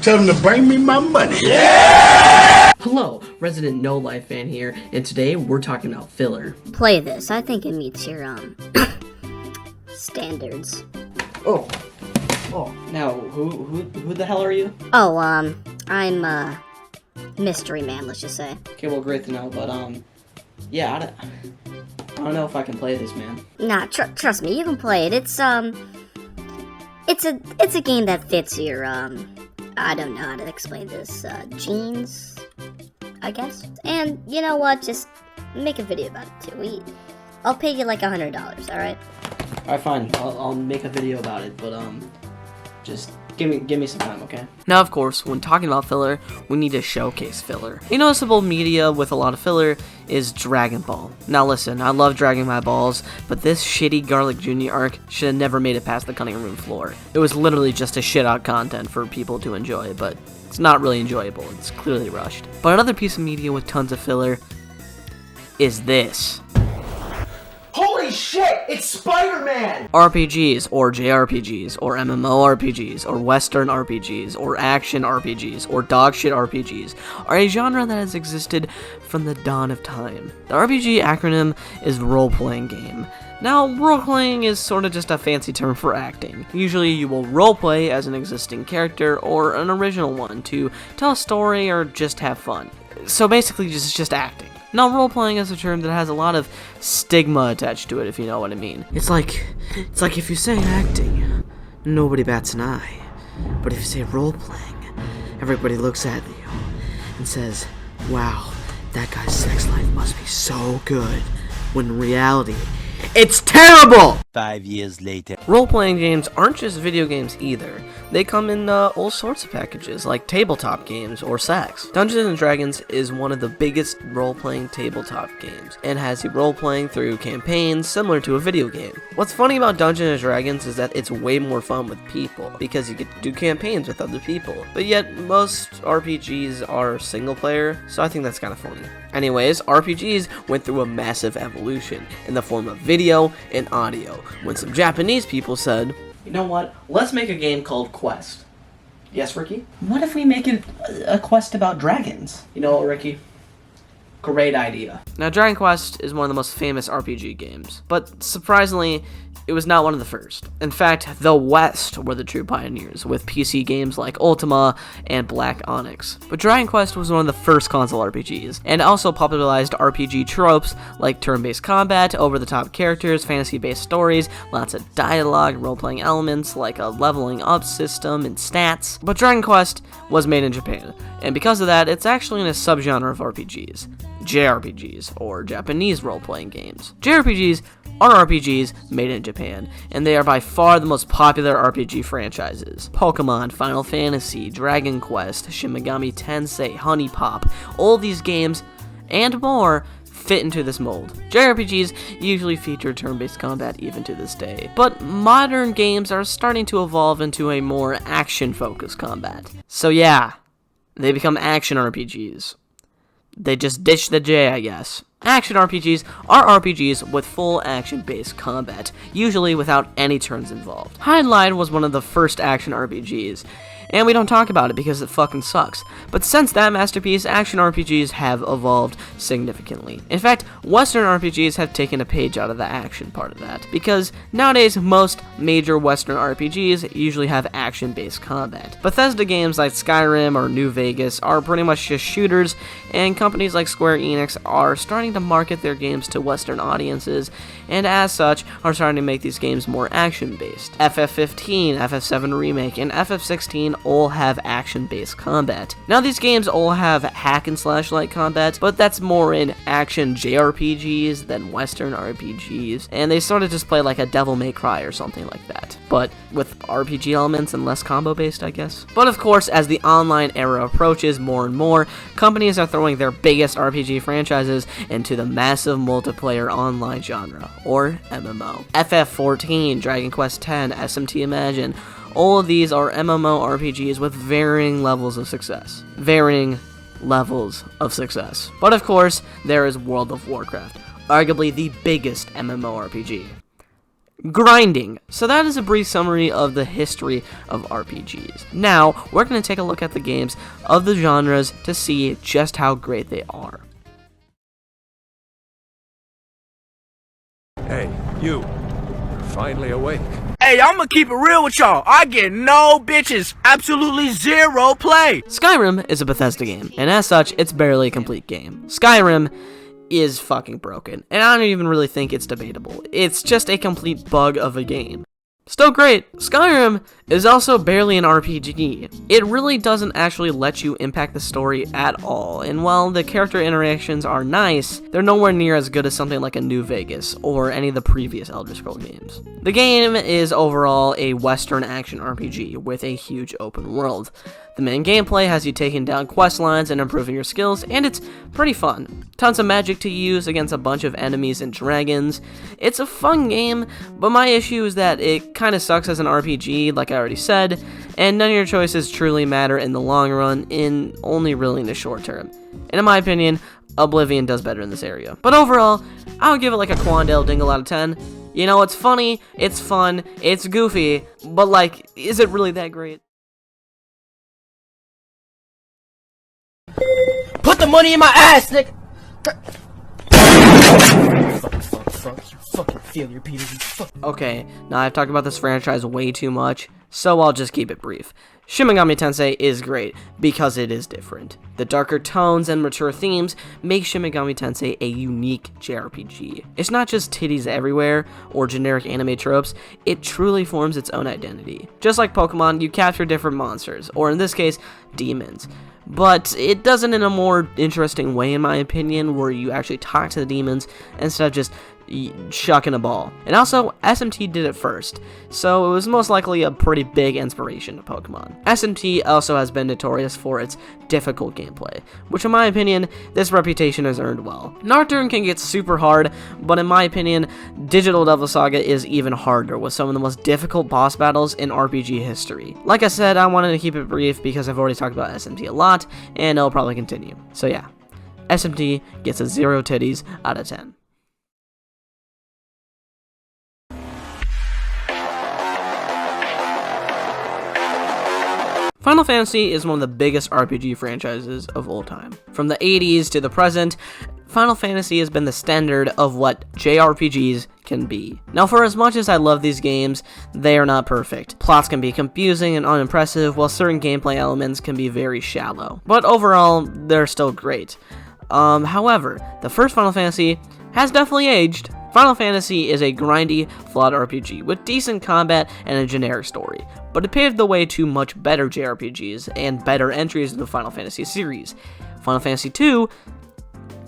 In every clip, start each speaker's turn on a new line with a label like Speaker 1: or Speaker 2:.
Speaker 1: Tell them to bring me my money.
Speaker 2: Hello, resident No Life fan here, and today we're talking about filler.
Speaker 3: Play this. I think it meets your standards.
Speaker 2: Oh. Now, who the hell are you?
Speaker 3: Oh, I'm mystery man. Let's just say.
Speaker 2: Okay, well, great to know, but yeah, I don't know if I can play this, man.
Speaker 3: Nah, trust me, you can play it. It's a game that fits your I don't know how to explain this. Genes, I guess. And you know what? Just make a video about it too. I'll pay you like $100. All right.
Speaker 2: Alright, fine. I'll make a video about it, but just give me some time, okay? Now, of course, when talking about filler, we need to showcase filler. A noticeable media with a lot of filler is Dragon Ball. Now listen, I love dragging my balls, but this shitty Garlic Jr. arc should have never made it past the cutting room floor. It was literally just a shit out content for people to enjoy, but it's not really enjoyable. It's clearly rushed. But another piece of media with tons of filler is this.
Speaker 4: Holy shit, it's Spider-Man!
Speaker 2: RPGs, or JRPGs, or MMORPGs, or Western RPGs, or action RPGs, or dogshit RPGs, are a genre that has existed from the dawn of time. The RPG acronym is role-playing game. Now, role-playing is sort of just a fancy term for acting. Usually you will role-play as an existing character, or an original one, to tell a story or just have fun. So basically, just acting. Now, role-playing is a term that has a lot of stigma attached to it, if you know what I mean. It's like if you say acting, nobody bats an eye. But if you say role-playing, everybody looks at you and says, wow, that guy's sex life must be so good. When in reality, it's terrible!
Speaker 5: 5 years later.
Speaker 2: Role-playing games aren't just video games either. They come in all sorts of packages, like tabletop games or sex. Dungeons & Dragons is one of the biggest role-playing tabletop games, and has you role-playing through campaigns similar to a video game. What's funny about Dungeons & Dragons is that it's way more fun with people, because you get to do campaigns with other people. But yet, most RPGs are single-player, so I think that's kind of funny. Anyways, RPGs went through a massive evolution in the form of video and audio, when some Japanese people said, you know what, let's make a game called Quest. Yes, Ricky? What if we make it a quest about dragons? You know what, Ricky? Great idea. Now, Dragon Quest is one of the most famous RPG games, but surprisingly, it was not one of the first. In fact, the West were the true pioneers, with PC games like Ultima and Black Onyx. But Dragon Quest was one of the first console RPGs, and also popularized RPG tropes like turn-based combat, over-the-top characters, fantasy-based stories, lots of dialogue, role-playing elements like a leveling up system and stats. But Dragon Quest was made in Japan, and because of that, it's actually in a subgenre of RPGs. JRPGs, or Japanese role-playing games. JRPGs are RPGs made in Japan, and they are by far the most popular RPG franchises. Pokemon, Final Fantasy, Dragon Quest, Shin Megami Tensei, Honey Pop, all these games, and more, fit into this mold. JRPGs usually feature turn-based combat even to this day, but modern games are starting to evolve into a more action-focused combat. So yeah, they become action RPGs. They just ditch the J, I guess. Action RPGs are RPGs with full action-based combat, usually without any turns involved. Hydline was one of the first action RPGs, and we don't talk about it because it fucking sucks. But since that masterpiece, action RPGs have evolved significantly. In fact, Western RPGs have taken a page out of the action part of that, because nowadays most major Western RPGs usually have action-based combat. Bethesda games like Skyrim or New Vegas are pretty much just shooters, and companies like Square Enix are starting to market their games to Western audiences, and as such, are starting to make these games more action-based. FF15, FF7 Remake, and FF16 all have action-based combat. Now, these games all have hack-and-slash-like combat, but that's more in action JRPGs than Western RPGs, and they sort of just play like a Devil May Cry or something like that, but with RPG elements and less combo-based, I guess. But of course, as the online era approaches more and more, companies are throwing their biggest RPG franchises into the massive multiplayer online genre, or MMO. FF14, Dragon Quest X, SMT Imagine, all of these are MMORPGs with varying levels of success. But of course, there is World of Warcraft, arguably the biggest MMORPG. grinding. So that is a brief summary of the history of RPGs. Now, we're going to take a look at the games of the genres to see just how great they are.
Speaker 1: Hey, you. You're finally awake.
Speaker 5: Hey, I'ma keep it real with y'all. I get no bitches. Absolutely zero play.
Speaker 2: Skyrim is a Bethesda game, and as such, it's barely a complete game. Skyrim is fucking broken, and I don't even really think it's debatable. It's just a complete bug of a game. Still great, Skyrim is also barely an RPG. It really doesn't actually let you impact the story at all, and while the character interactions are nice, they're nowhere near as good as something like a New Vegas or any of the previous Elder Scrolls games. The game is overall a Western action RPG with a huge open world. The main gameplay has you taking down quest lines and improving your skills, and it's pretty fun. Tons of magic to use against a bunch of enemies and dragons. It's a fun game, but my issue is that it kinda sucks as an RPG, like I already said, and none of your choices truly matter in the long run, only really in the short term. And in my opinion, Oblivion does better in this area. But overall, I would give it like a Quandale Dingle out of 10. You know, it's funny, it's fun, it's goofy, but like, is it really that great?
Speaker 4: Put the money in my ass, nigga! Fucking failure, Peter.
Speaker 2: Okay, now I've talked about this franchise way too much, so I'll just keep it brief. Shin Megami Tensei is great, because it is different. The darker tones and mature themes make Shin Megami Tensei a unique JRPG. It's not just titties everywhere, or generic anime tropes, it truly forms its own identity. Just like Pokemon, you capture different monsters, or in this case, demons. But it does it in a more interesting way, in my opinion, where you actually talk to the demons instead of just shucking a ball. And also, SMT did it first, so it was most likely a pretty big inspiration to Pokemon. SMT also has been notorious for its difficult gameplay, which in my opinion, this reputation has earned well. Nocturne can get super hard, but in my opinion, Digital Devil Saga is even harder, with some of the most difficult boss battles in RPG history. Like I said, I wanted to keep it brief because I've already talked about SMT a lot, and I'll probably continue. So yeah, SMT gets a 0 titties out of 10. Final Fantasy is one of the biggest RPG franchises of all time. From the 80s to the present, Final Fantasy has been the standard of what JRPGs can be. Now, for as much as I love these games, they are not perfect. Plots can be confusing and unimpressive, while certain gameplay elements can be very shallow. But overall, they're still great. However, the first Final Fantasy has definitely aged. Final Fantasy is a grindy, flawed RPG with decent combat and a generic story, but it paved the way to much better JRPGs and better entries in the Final Fantasy series. Final Fantasy 2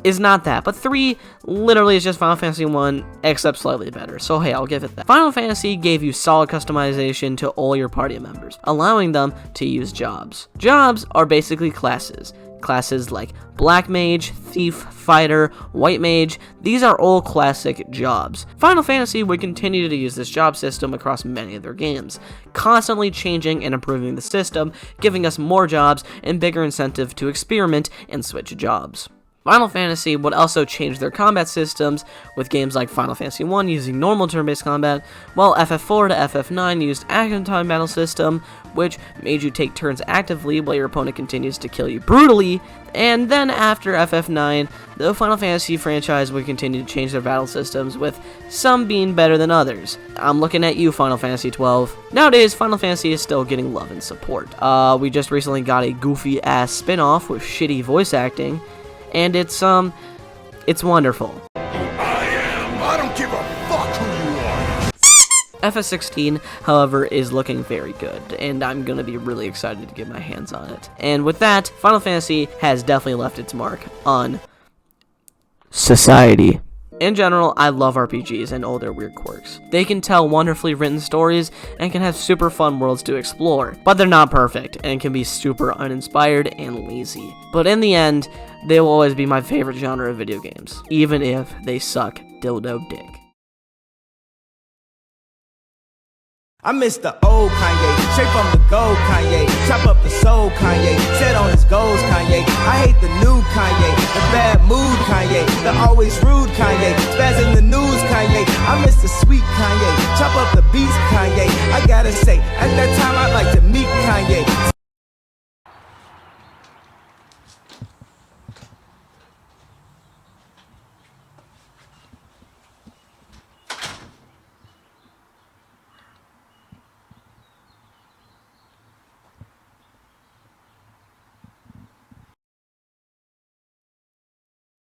Speaker 2: is not that, but 3 literally is just Final Fantasy 1, except slightly better, so hey, I'll give it that. Final Fantasy gave you solid customization to all your party members, allowing them to use jobs. Jobs are basically classes. Classes like Black Mage, Thief, Fighter, White Mage, these are all classic jobs. Final Fantasy would continue to use this job system across many of their games, constantly changing and improving the system, giving us more jobs and bigger incentive to experiment and switch jobs. Final Fantasy would also change their combat systems, with games like Final Fantasy 1 using normal turn-based combat, while FF4 to FF9 used active time battle system, which made you take turns actively while your opponent continues to kill you brutally. And then after FF9, the Final Fantasy franchise would continue to change their battle systems, with some being better than others. I'm looking at you, Final Fantasy 12. Nowadays, Final Fantasy is still getting love and support. We just recently got a goofy-ass spin-off with shitty voice acting, and it's wonderful.
Speaker 1: I don't give a fuck who you are.
Speaker 2: FF16, however, is looking very good, and I'm gonna be really excited to get my hands on it. And with that, Final Fantasy has definitely left its mark on society. In general, I love RPGs and all their weird quirks. They can tell wonderfully written stories and can have super fun worlds to explore, but they're not perfect and can be super uninspired and lazy. But in the end, they will always be my favorite genre of video games, even if they suck dildo dick.
Speaker 6: I miss the old Kanye, straight from the gold Kanye, chop up the soul Kanye, set on his goals Kanye. I hate the new Kanye, the bad mood Kanye, the always rude Kanye, spaz in the news Kanye. Kanye. I miss the sweet Kanye. Chop up the beats, Kanye. I gotta say, at that time I'd like to meet Kanye.